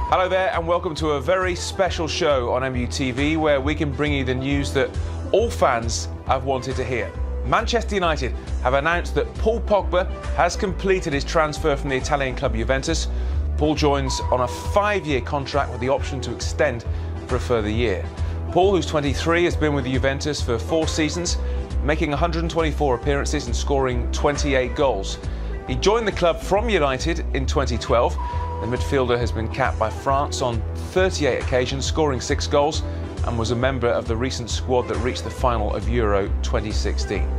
Hello there and welcome to a very special show on MUTV where we can bring you the news that all fans have wanted to hear. Manchester United have announced that Paul Pogba has completed his transfer from the Italian club Juventus. Paul joins on a 5-year contract with the option to extend for a further year. Paul, who's 23, has been with Juventus for 4 seasons, making 124 appearances and scoring 28 goals. He joined the club from United in 2012. The midfielder has been capped by France on 38 occasions, scoring 6 goals, and was a member of the recent squad that reached the final of Euro 2016.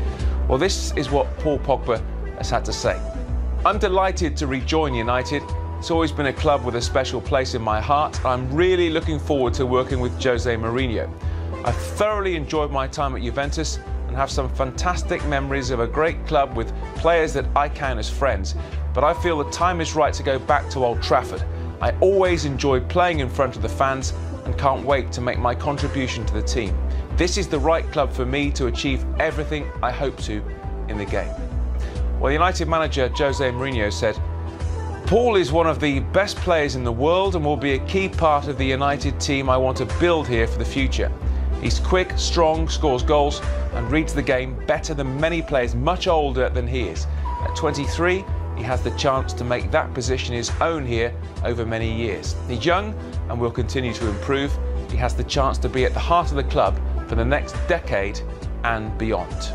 Well, this is what Paul Pogba has had to say. I'm delighted to rejoin United. It's always been a club with a special place in my heart. I'm really looking forward to working with Jose Mourinho. I thoroughly enjoyed my time at Juventus and have some fantastic memories of a great club with players that I count as friends. But I feel the time is right to go back to Old Trafford. I always enjoyed playing in front of the fans and can't wait to make my contribution to the team. This is the right club for me to achieve everything I hope to in the game. Well, United manager Jose Mourinho said, Paul is one of the best players in the world and will be a key part of the United team I want to build here for the future. He's quick, strong, scores goals and reads the game better than many players much older than he is. At 23, he has the chance to make that position his own here over many years. He's young and will continue to improve. He has the chance to be at the heart of the club for the next decade and beyond.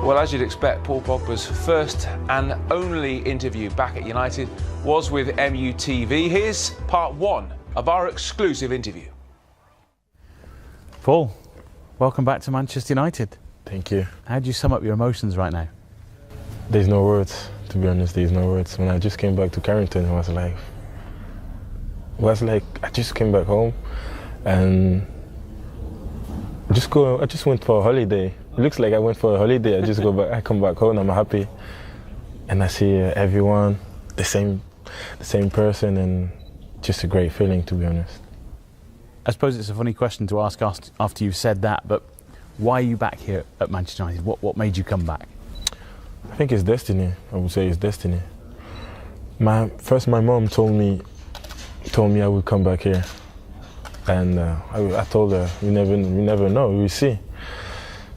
Well, as you'd expect, Paul Pogba's first and only interview back at United was with MUTV. Here's part 1 of our exclusive interview. Paul, welcome back to Manchester United. Thank you. How do you sum up your emotions right now? There's no words, to be honest, there's no words. When I just came back to Carrington, it was like I just came back home and I just went for a holiday. It looks like I went for a holiday. I just go back, I come back home, I'm happy. And I see everyone, the same person, and just a great feeling, to be honest. I suppose it's a funny question to ask after you've said that, but why are you back here at Manchester United? What made you come back? I think it's destiny. I would say it's destiny. My mom told me I would come back here, and I told her, you never know, we'll see.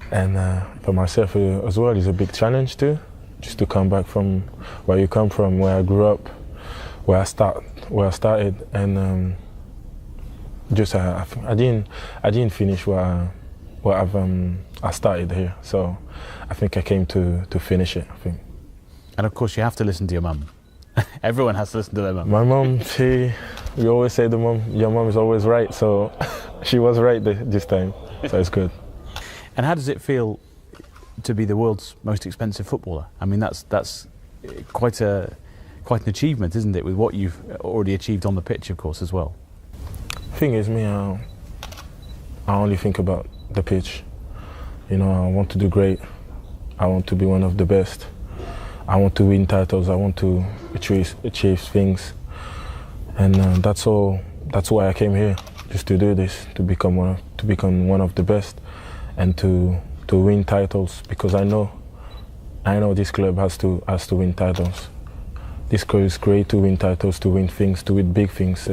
And for myself as well, it's a big challenge too, just to come back from where you come from, where I grew up, where I started, and I didn't finish where I started here. So I think I came to finish it, I think. And of course you have to listen to your mum. Everyone has to listen to their mum. My mum, we always say your mum is always right, so she was right this time, so it's good. And how does it feel to be the world's most expensive footballer? I mean, that's quite an achievement, isn't it, with what you've already achieved on the pitch, of course, as well. The thing is, I only think about the pitch. I want to do great. I want to be one of the best. I want to win titles. I want to achieve things, and that's all. That's why I came here, just to do this, to become one of the best, and to win titles. Because I know this club has to win titles. This club is great to win titles, to win things, to win big things.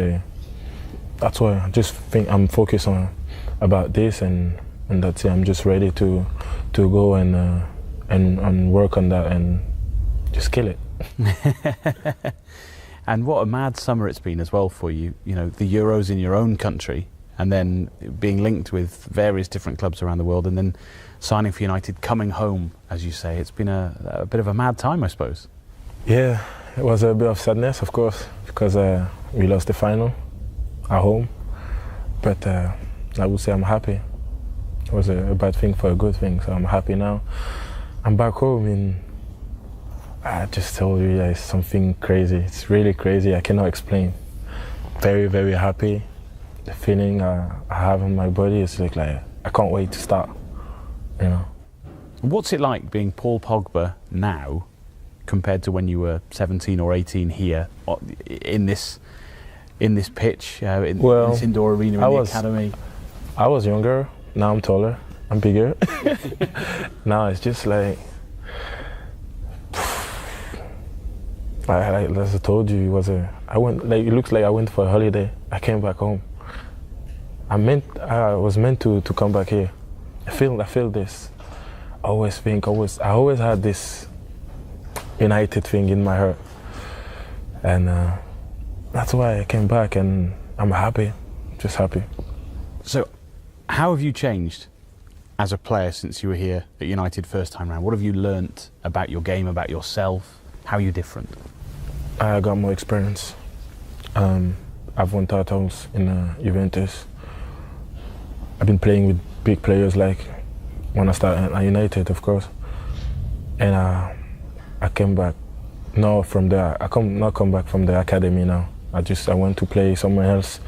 That's why I just think I'm focused on about this, and that's it. I'm just ready to go and work on that and just kill it. And what a mad summer it's been as well for you. The Euros in your own country, and then being linked with various different clubs around the world, and then signing for United, coming home, as you say. It's been a bit of a mad time, I suppose. Yeah, it was a bit of sadness, of course, because we lost the final at home, but I would say I'm happy. It was a bad thing for a good thing, so I'm happy now. I'm back home, and I just told you, it's something crazy. It's really crazy, I cannot explain. Very, very happy. The feeling I have in my body is like I can't wait to start, What's it like being Paul Pogba now compared to when you were 17 or 18 here in this pitch, in this indoor arena in the academy? I was younger, now I'm taller, I'm bigger. Now it's just like As I told you, it looks like I went for a holiday. I came back home. I was meant to come back here. I feel this. I always had this United thing in my heart. And that's why I came back, and I'm happy, just happy. So, how have you changed as a player since you were here at United first time round? What have you learnt about your game, about yourself? How are you different? I got more experience. I've won titles in Juventus. I've been playing with big players, like when I started at United, of course. And I came back. No, from there, not come back from the academy now. I went to play somewhere else,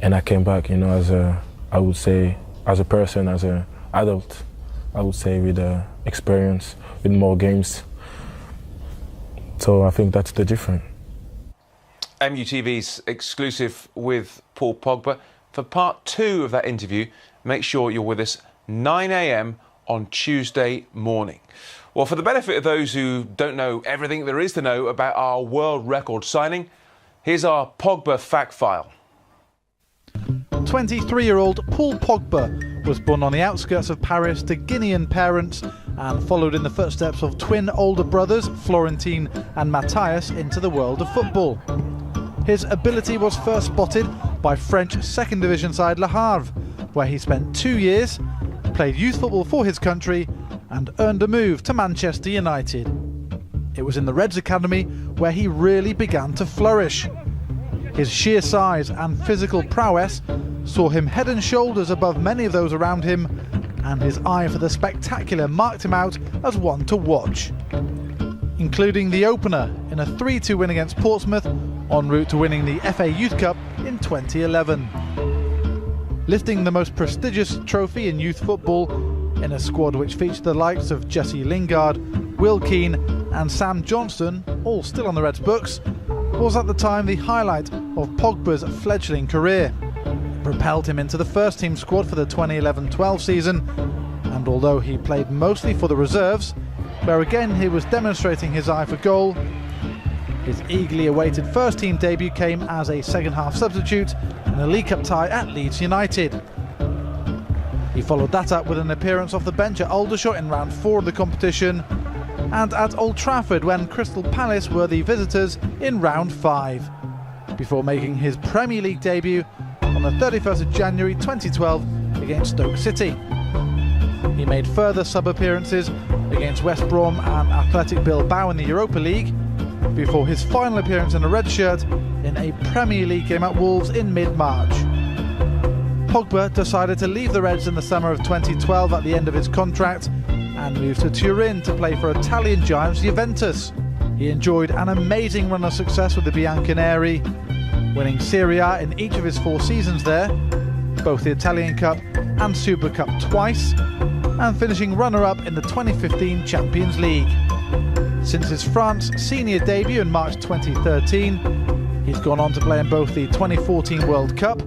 and I came back, as a person, as an adult, I would say, with experience, with more games. So I think that's the difference. MUTV's exclusive with Paul Pogba. For part 2 of that interview, make sure you're with us 9 a.m. on Tuesday morning. Well, for the benefit of those who don't know everything there is to know about our world record signing, here's our Pogba fact file. 23-year-old Paul Pogba was born on the outskirts of Paris to Guinean parents and followed in the footsteps of twin older brothers, Florentine and Matthias, into the world of football. His ability was first spotted by French second division side Le Havre, where he spent 2 years, played youth football for his country and earned a move to Manchester United. It was in the Reds Academy where he really began to flourish. His sheer size and physical prowess saw him head and shoulders above many of those around him, and his eye for the spectacular marked him out as one to watch, including the opener in a 3-2 win against Portsmouth, en route to winning the FA Youth Cup in 2011. Lifting the most prestigious trophy in youth football in a squad which featured the likes of Jesse Lingard, Will Keane and Sam Johnston, all still on the Reds' books, was at the time the highlight of Pogba's fledgling career. It propelled him into the first team squad for the 2011-12 season, and although he played mostly for the reserves, where again he was demonstrating his eye for goal, his eagerly awaited first team debut came as a second half substitute in a League Cup tie at Leeds United. He followed that up with an appearance off the bench at Aldershot in round 4 of the competition, and at Old Trafford when Crystal Palace were the visitors in round 5, before making his Premier League debut on the 31st of January 2012 against Stoke City. He made further sub-appearances against West Brom and Athletic Bilbao in the Europa League, before his final appearance in a red shirt in a Premier League game at Wolves in mid-March. Pogba decided to leave the Reds in the summer of 2012 at the end of his contract and moved to Turin to play for Italian giants Juventus. He enjoyed an amazing run of success with the Bianconeri, winning Serie A in each of his 4 seasons there, both the Italian Cup and Super Cup twice, and finishing runner-up in the 2015 Champions League. Since his France senior debut in March 2013, he's gone on to play in both the 2014 World Cup,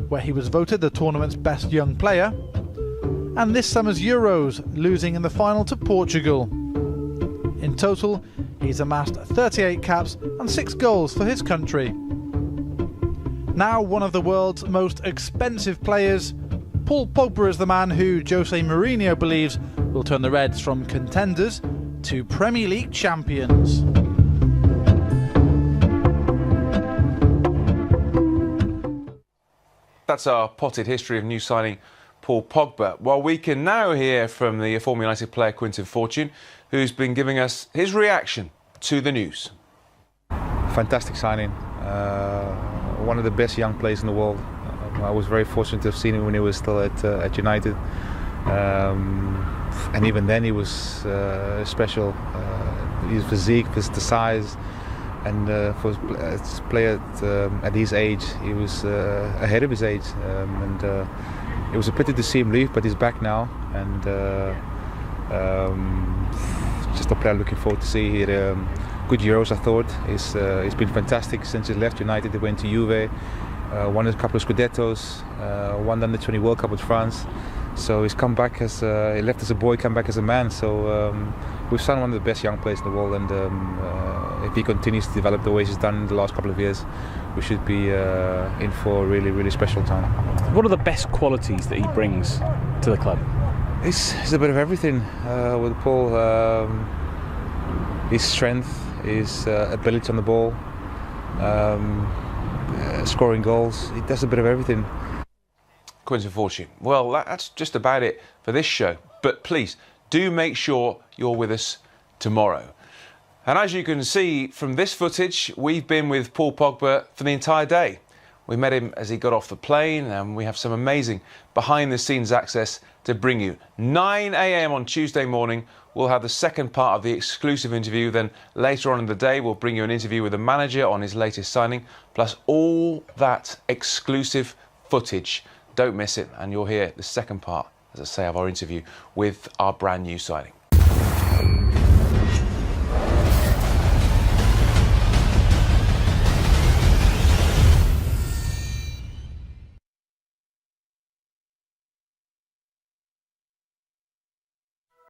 where he was voted the tournament's best young player, and this summer's Euros, losing in the final to Portugal. In total, he's amassed 38 caps and 6 goals for his country. Now one of the world's most expensive players, Paul Pogba is the man who Jose Mourinho believes will turn the Reds from contenders to Premier League champions. That's our potted history of new signing Paul Pogba. Well, we can now hear from the former United player Quinton Fortune, who's been giving us his reaction to the news. Fantastic signing. One of the best young players in the world. I was very fortunate to have seen him when he was still at United. And even then he was special. His physique, the size, and for a player at his age, he was ahead of his age. And it was a pity to see him leave, but he's back now. And just a player looking forward to see here. Good Euros, I thought. He's been fantastic since he left United. He went to Juve, won a couple of Scudettos, won the Under-20 World Cup with France. So he's come back he left as a boy, come back as a man. So we've signed one of the best young players in the world, and if he continues to develop the way he's done in the last couple of years, we should be in for a really, really special time. What are the best qualities that he brings to the club? It's a bit of everything with Paul. His strength, his ability on the ball, scoring goals. He does a bit of everything. Quinton Fortune. Well, that's just about it for this show. But please, do make sure you're with us tomorrow. And as you can see from this footage, we've been with Paul Pogba for the entire day. We met him as he got off the plane, and we have some amazing behind-the-scenes access to bring you. 9 a.m. on Tuesday morning, we'll have the second part of the exclusive interview. Then later on in the day, we'll bring you an interview with the manager on his latest signing, plus all that exclusive footage. Don't miss it, and you'll hear the second part, as I say, of our interview with our brand new signing.